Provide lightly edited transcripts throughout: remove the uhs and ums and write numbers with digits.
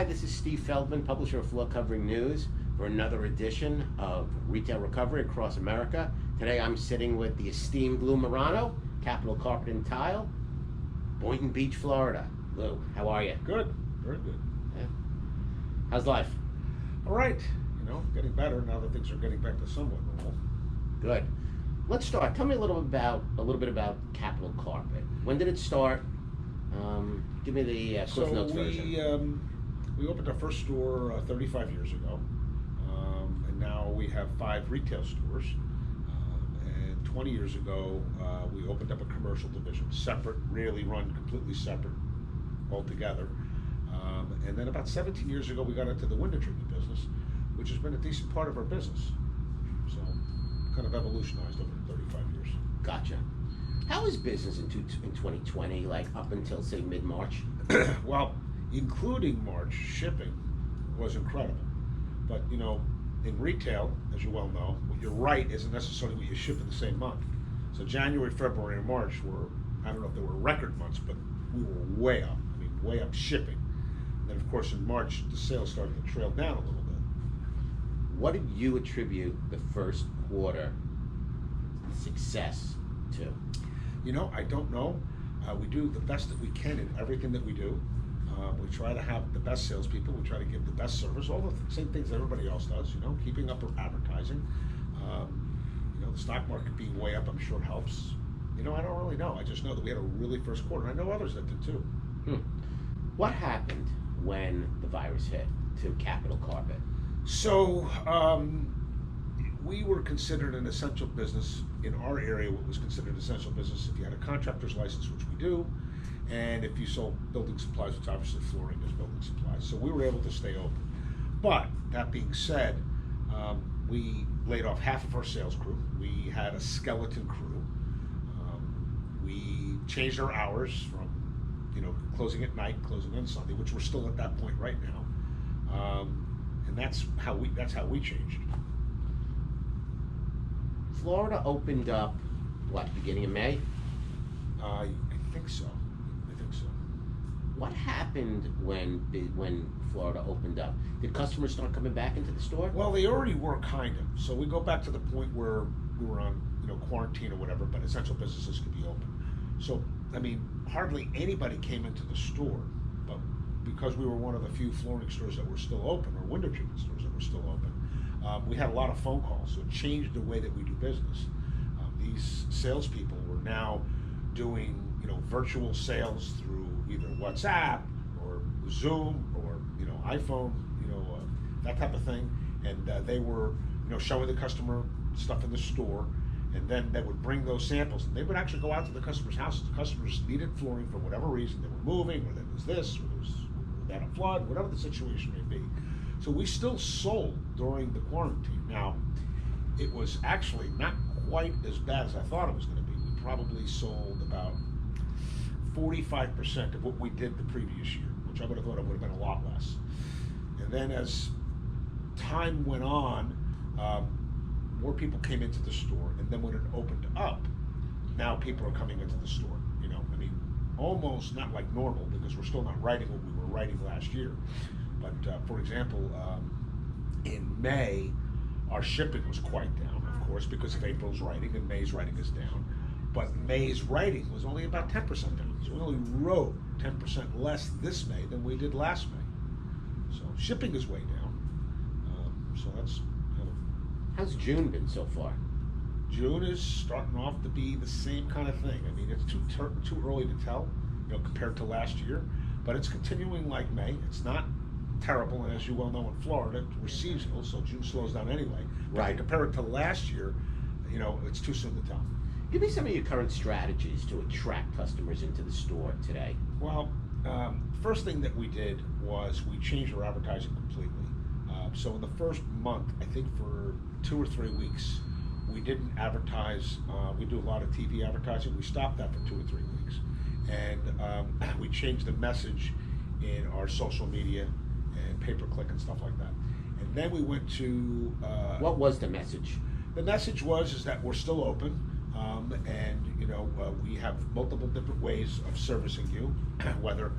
Hi, this is Steve Feldman, publisher of Floor Covering News, for another edition of Retail Recovery Across America. Today I'm sitting with the esteemed Lou Morano, Capital Carpet and Tile, Boynton Beach, Florida. Lou, how are you? Good, very good. Yeah. How's life? All right, getting better now that things are getting back to somewhat normal. Good. Let's start. Tell me a little bit about Capital Carpet. When did it start? Give me the Cliff Notes version. We opened our first store 35 years ago, and now we have 5 retail stores. And 20 years ago, we opened up a commercial division, separate, really run completely separate altogether. And then about 17 years ago, we got into the window treatment business, which has been a decent part of our business. So, kind of evolutionized over 35 years. Gotcha. How is business in 2020, like up until, say, mid-March? Well, including March, shipping was incredible. But, in retail, as you well know, what you write isn't necessarily what you ship in the same month. So January, February, and March were, I don't know if they were record months, but we were way up. I mean, way up shipping. And then, of course, in March, the sales started to trail down a little bit. What did you attribute the first quarter success to? I don't know. We do the best that we can in everything that we do. We try to have the best salespeople. We try to give the best service. All the same things that everybody else does. Keeping up with advertising. The stock market being way up, I'm sure helps. I don't really know. I just know that we had a really first quarter. And I know others that did too. What happened when the virus hit to Capital Carpet? So we were considered an essential business in our area. What was considered essential business if you had a contractor's license, which we do, and if you sold building supplies, which obviously flooring is building supplies. So we were able to stay open. But that being said, we laid off half of our sales crew. We had a skeleton crew. We changed our hours from closing at night, closing on Sunday, which we're still at that point right now. And that's how we changed. Florida opened up, beginning of May? I think so. What happened when Florida opened up? Did customers start coming back into the store? Well, they already were kind of. So we go back to the point where we were on quarantine or whatever, but essential businesses could be open. So hardly anybody came into the store, but because we were one of the few flooring stores that were still open, or window treatment stores that were still open, we had a lot of phone calls, so it changed the way that we do business. These salespeople were now doing, virtual sales through either WhatsApp or Zoom or, iPhone, that type of thing. And they were, showing the customer stuff in the store, and then they would bring those samples, and they would actually go out to the customer's houses. The customers needed flooring for whatever reason. They were moving, or there was this, or they had a flood, whatever the situation may be. So we still sold during the quarantine. Now, it was actually not quite as bad as I thought it was going to be. We probably sold about 45% of what we did the previous year, which I would have thought it would have been a lot less. And then as time went on, more people came into the store, and then when it opened up, now people are coming into the store. Almost not like normal, because we're still not writing what we were writing last year. But for example, in May, our shipping was quite down, of course, because of April's writing, and May's writing is down. But May's writing was only about 10% down. So we only wrote 10% less this May than we did last May. So shipping is way down. So that's kind of... How's June been so far? June is starting off to be the same kind of thing. It's too early to tell, compared to last year, but it's continuing like May. It's not terrible, and as you well know, in Florida, we're seasonal, so June slows down anyway. Right. Compare it to last year, it's too soon to tell. Give me some of your current strategies to attract customers into the store today. Well, first thing that we did was we changed our advertising completely. So in the first month, I think for 2 or 3 weeks, we didn't advertise. We do a lot of TV advertising. We stopped that for 2 or 3 weeks. And we changed the message in our social media and pay-per-click and stuff like that. And then we went to... what was the message? The message is that we're still open, and we have multiple different ways of servicing you, whether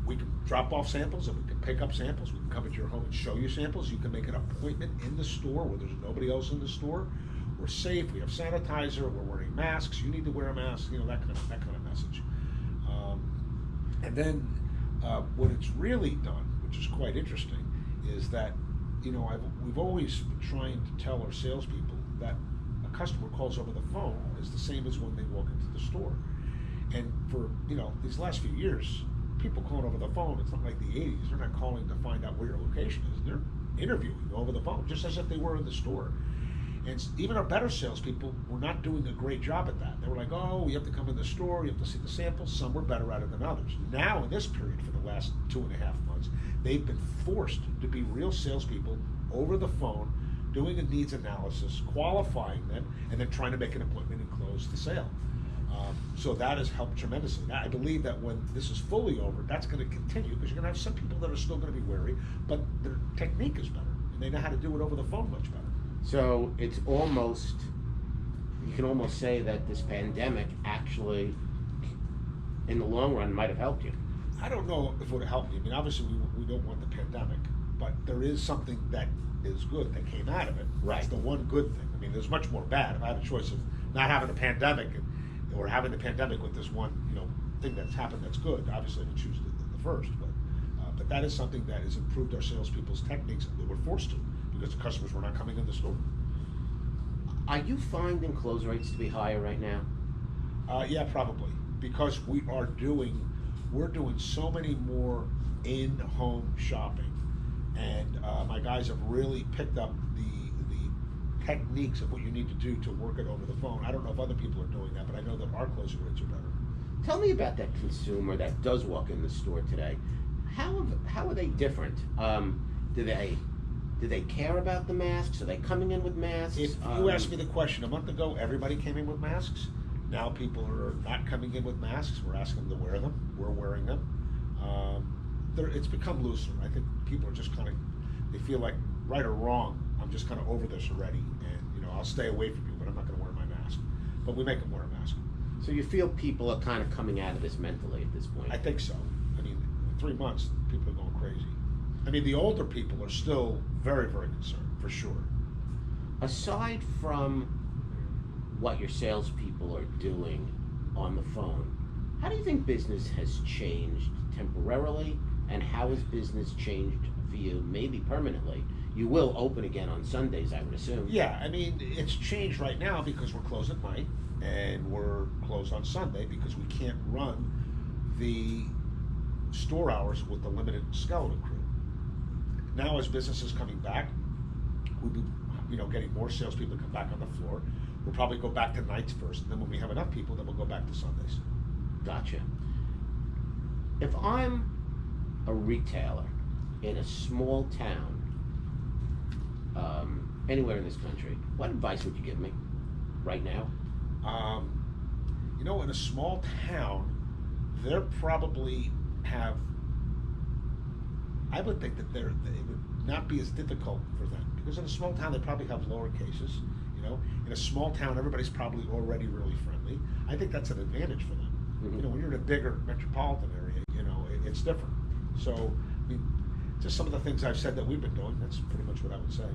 we can drop off samples and we can pick up samples. We can come into your home and show you samples. You can make an appointment in the store where there's nobody else in the store. We're safe. We have sanitizer. We're wearing masks. You need to wear a mask. You know, that kind of message. And then what it's really done, which is quite interesting, is that, you know, we've always been trying to tell our salespeople that a customer calls over the phone is the same as when they walk into the store. And for, you know, these last few years, people calling over the phone, it's not like the 80s. They're not calling to find out where your location is. They're interviewing over the phone, just as if they were in the store. And even our better salespeople were not doing a great job at that. They were like, oh, you have to come in the store, you have to see the samples. Some were better at it than others. Now, in this period, for the last 2.5 months, they've been forced to be real salespeople over the phone, doing a needs analysis, qualifying them, and then trying to make an appointment and close the sale. So that has helped tremendously. Now, I believe that when this is fully over, that's going to continue, because you're going to have some people that are still going to be wary, but their technique is better, and they know how to do it over the phone much better. So it's almost, you can almost say that this pandemic actually, in the long run, might have helped you. I don't know if it would have helped me. I mean, obviously we don't want the pandemic, but there is something that is good that came out of it. Right. That's the one good thing. I mean, there's much more bad. If I had a choice of not having a pandemic or having the pandemic with this one, you know, thing that's happened that's good, obviously I would choose the first. But that is something that has improved our salespeople's techniques. They were forced to, because the customers were not coming in the store. Are you finding close rates to be higher right now? Yeah, probably, because we're doing so many more in-home shopping, and my guys have really picked up the techniques of what you need to do to work it over the phone. I don't know if other people are doing that, but I know that our closing rates are better. Tell me about that consumer that does walk in the store today. How are they different? Do they care about the masks? Are they coming in with masks? If you asked me the question a month ago, everybody came in with masks. Now people are not coming in with masks. We're asking them to wear them. We're wearing them. It's become looser. I think people are just kind of, they feel like, right or wrong, I'm just kind of over this already, and, you know, I'll stay away from you, but I'm not going to wear my mask. But we make them wear a mask. So you feel people are kind of coming out of this mentally at this point? I think so. I mean, in 3 months, people are going crazy. I mean, the older people are still very, very concerned, for sure. Aside from what your salespeople are doing on the phone, how do you think business has changed temporarily, and how has business changed for you, maybe permanently? You will open again on Sundays, I would assume. Yeah, I mean, it's changed right now because we're closed at night, and we're closed on Sunday because we can't run the store hours with the limited skeleton crew. Now, as business is coming back, we'll be, you know, getting more salespeople to come back on the floor. We'll probably go back to nights first, and then when we have enough people, then we'll go back to Sundays. Gotcha. If I'm a retailer in a small town, anywhere in this country, what advice would you give me right now? You know, in a small town, they're probably have, I would think that it would not be as difficult for them, because in a small town they probably have lower cases. You know, in a small town everybody's probably already really friendly. I think that's an advantage for them. Mm-hmm. You know, when you're in a bigger metropolitan area, you know, it's different. So, I mean, just some of the things I've said that we've been doing, that's pretty much what I would say.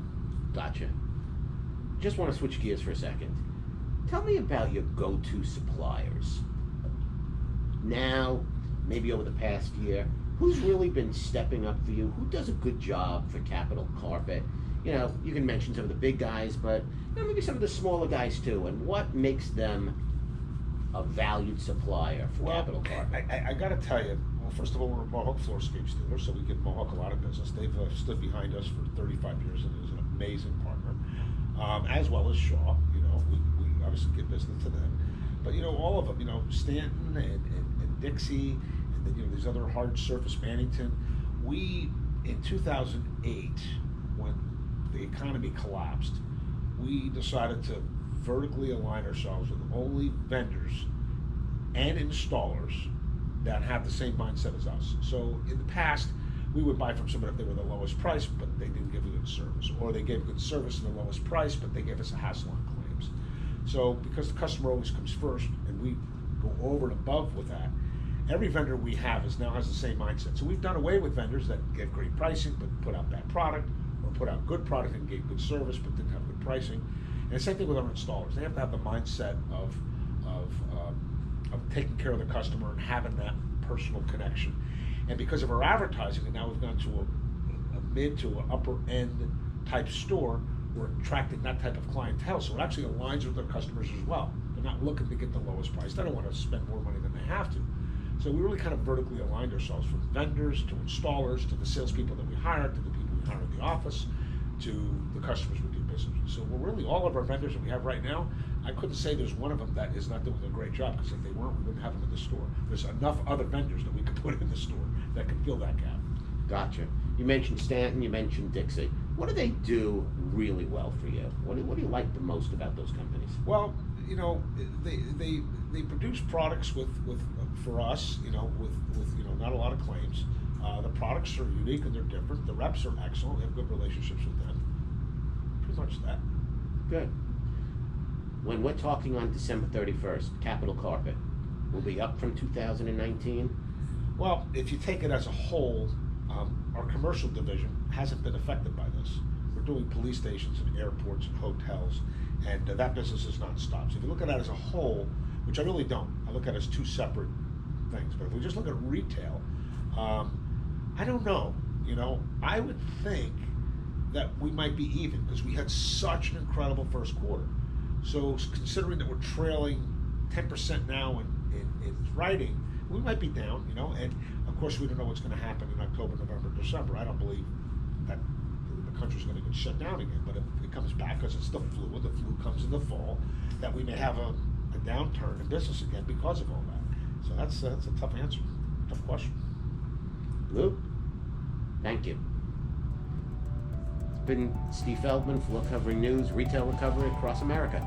Gotcha. Just want to switch gears for a second. Tell me about your go-to suppliers. Now, maybe over the past year, who's really been stepping up for you? Who does a good job for Capital Carpet? You know, you can mention some of the big guys, but you know, maybe some of the smaller guys too. And what makes them a valued supplier for Capital Carpet? I got to tell you, well, first of all, we're a Mohawk Floorscapes dealer, so we give Mohawk a lot of business. They've stood behind us for 35 years and is an amazing partner, as well as Shaw. You know, we obviously give business to them. But, you know, all of them, you know, Stanton and Dixie, and then, you know, these other hard surface, Bannington. We, in 2008, when the economy collapsed, we decided to vertically align ourselves with only vendors and installers that have the same mindset as us. So in the past, we would buy from somebody if they were the lowest price, but they didn't give a good service, or they gave good service at the lowest price, but they gave us a hassle on claims. So because the customer always comes first, and we go over and above with that, every vendor we have now has the same mindset. So we've done away with vendors that get great pricing but put out bad product, or put out good product and gave good service but didn't have good pricing. And the same thing with our installers. They have to have the mindset of taking care of the customer and having that personal connection. And because of our advertising, and now we've gone to a mid to an upper end type store, we're attracting that type of clientele. So it actually aligns with their customers as well. They're not looking to get the lowest price. They don't want to spend more money than they have to. So we really kind of vertically aligned ourselves, from vendors to installers to the salespeople that we hire, to the people we hire in the office, to the customers we do business with. So we're really, all of our vendors that we have right now, I couldn't say there's one of them that is not doing a great job, because if they weren't, we wouldn't have them in the store. There's enough other vendors that we could put in the store that can fill that gap. Gotcha. You mentioned Stanton, you mentioned Dixie. What do they do really well for you? What do you like the most about those companies? Well, they produce products with for us, with not a lot of claims. The products are unique and they're different. The reps are excellent. We have good relationships with them. Pretty much that. Good. When we're talking on December 31st, Capital Carpet will be up from 2019. Well, if you take it as a whole, our commercial division hasn't been affected by this. We're doing police stations and airports and hotels, and that business has not stopped. So if you look at it as a whole, which I really don't, I look at it as two separate things. But if we just look at retail, I don't know. I would think that we might be even, because we had such an incredible first quarter. So considering that we're trailing 10% now in writing, we might be down, and of course we don't know what's going to happen in October, November, December. I don't believe that the country's going to get shut down again, but if it comes back, because it's the flu comes in the fall, that we may have a downturn in business again because of all that. So that's a tough answer, tough question. Lou, thank you. It's been Steve Feldman, Floor Covering News, Retail Recovery across America.